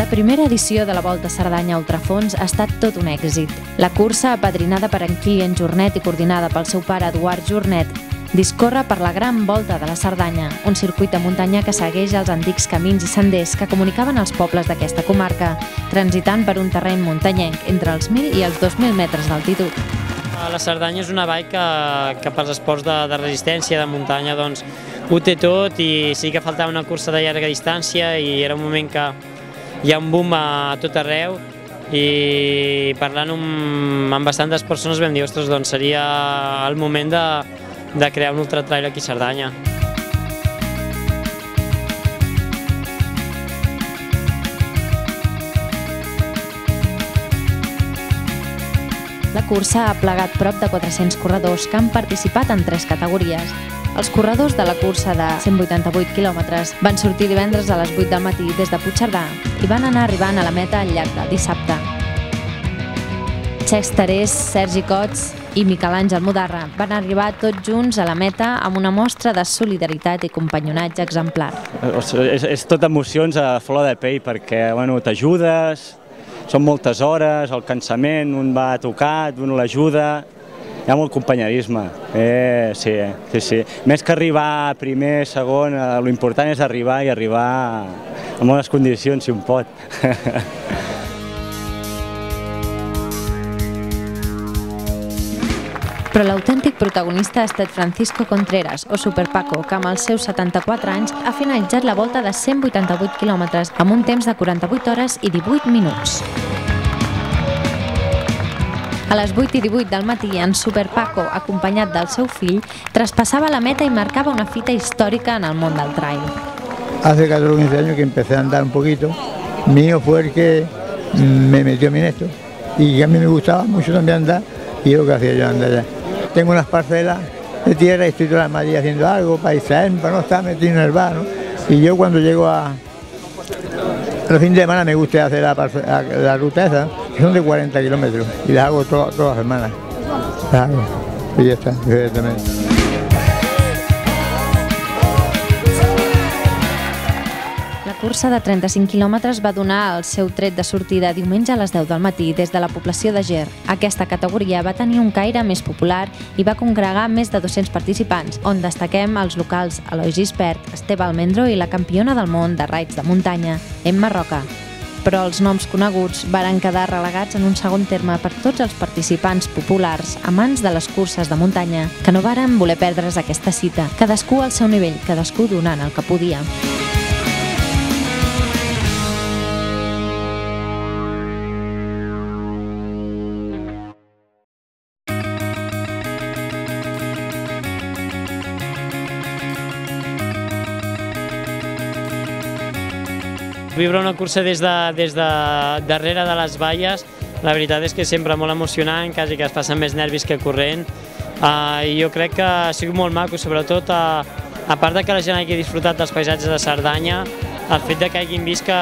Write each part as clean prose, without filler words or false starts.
La primera edició de la Volta a Cerdanya Ultrafons ha estat tot un èxit. La cursa, apadrinada per en Kilian Jornet i coordinada pel seu pare Eduard Jornet, discorre per la Gran Volta de la Cerdanya, un circuit de muntanya que segueix els antics camins i senders que comunicaven els pobles d'aquesta comarca, transitant per un terreny muntanyenc entre els 1.000 i els 2.000 metres d'altitud. La Cerdanya és una vall que pels esports de resistència, de muntanya, doncs, ho té tot, i sí que faltava una cursa de llarga distància i era un moment que hi ha un boom a tot arreu, i parlant amb bastantes persones vam dir, ostres, doncs seria el moment de crear un ultratrail aquí a Cerdanya. La cursa ha plegat prop de 400 corredors que han participat en 3 categories. Els corredors de la cursa de 188 quilòmetres van sortir divendres a les 8 del matí des de Puigcerdà i van anar arribant a la meta al llarg del dissabte. Xecs Tarés, Sergi Cots i Miquel Àngel Mudarra van arribar tots junts a la meta amb una mostra de solidaritat i companyonatge exemplar. És tot emocions a flor de pell perquè t'ajudes, són moltes hores, el cansament, un va tocat, un l'ajuda, hi ha molt companyerisme. Sí. Més que arribar primer, segon, l'important és arribar i arribar en bones condicions, si un pot. Però l'autèntic protagonista ha estat Francisco Contreras, o Super Paco, que amb els seus 74 anys ha finalitzat la volta de 188 quilòmetres amb un temps de 48 hores i 18 minuts. A les 8 i 18 del matí, en Super Paco, acompanyat del seu fill, traspassava la meta i marcava una fita històrica en el món del trail. Hace 14 o 15 años que empecé a andar un poquito. Mío fue el que me metió a mí en esto. Y a mí me gustaba mucho también andar, y es lo que hacía yo andar allá. Tengo unas parcelas de tierra y estoy toda la mañana haciendo algo para distraerme, para no estar metido en el bar, ¿no? Y yo cuando llego a los fines de semana me gusta hacer la ruta esa, que son de 40 kilómetros, y las hago todas las semanas. Las hago, y ya está, directamente. La cursa de 35 quilòmetres va donar el seu tret de sortida diumenge a les 10 del matí des de la població de Ger. Aquesta categoria va tenir un caire més popular i va congregar més de 200 participants, on destaquem els locals Eloi Gispert, Esteve Almendro i la campiona del món de raids de muntanya, Emma Roca. Però els noms coneguts varen quedar relegats en un segon terme per tots els participants populars amants de les curses de muntanya, que no varen voler perdre's aquesta cita, cadascú al seu nivell, cadascú donant el que podia. Viure una cursa des de darrere de les valles, la veritat és que és sempre molt emocionant, quasi que es passen més nervis que corrent. I jo crec que ha sigut molt maco, sobretot a part que la gent hagi disfrutat dels paisatges de Cerdanya, el fet que hagin vist que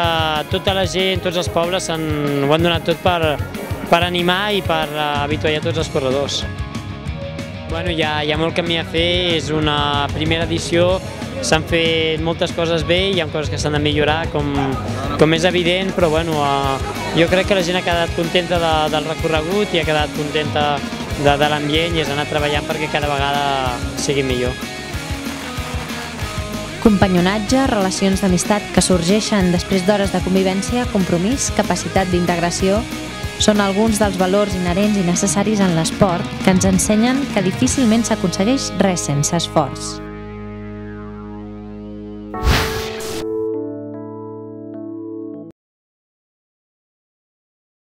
tota la gent, tots els pobles ho han donat tot per animar i per avituallar tots els corredors. Hi ha molt camí a fer, és una primera edició, s'han fet moltes coses bé, hi ha coses que s'han de millorar, com és evident, però jo crec que la gent ha quedat contenta del recorregut i ha quedat contenta de l'ambient i has anat treballant perquè cada vegada sigui millor. Companyonatge, relacions d'amistat que sorgeixen després d'hores de convivència, compromís, capacitat d'integració, són alguns dels valors inherents i necessaris en l'esport que ens ensenyen que difícilment s'aconsegueix res sense esforç.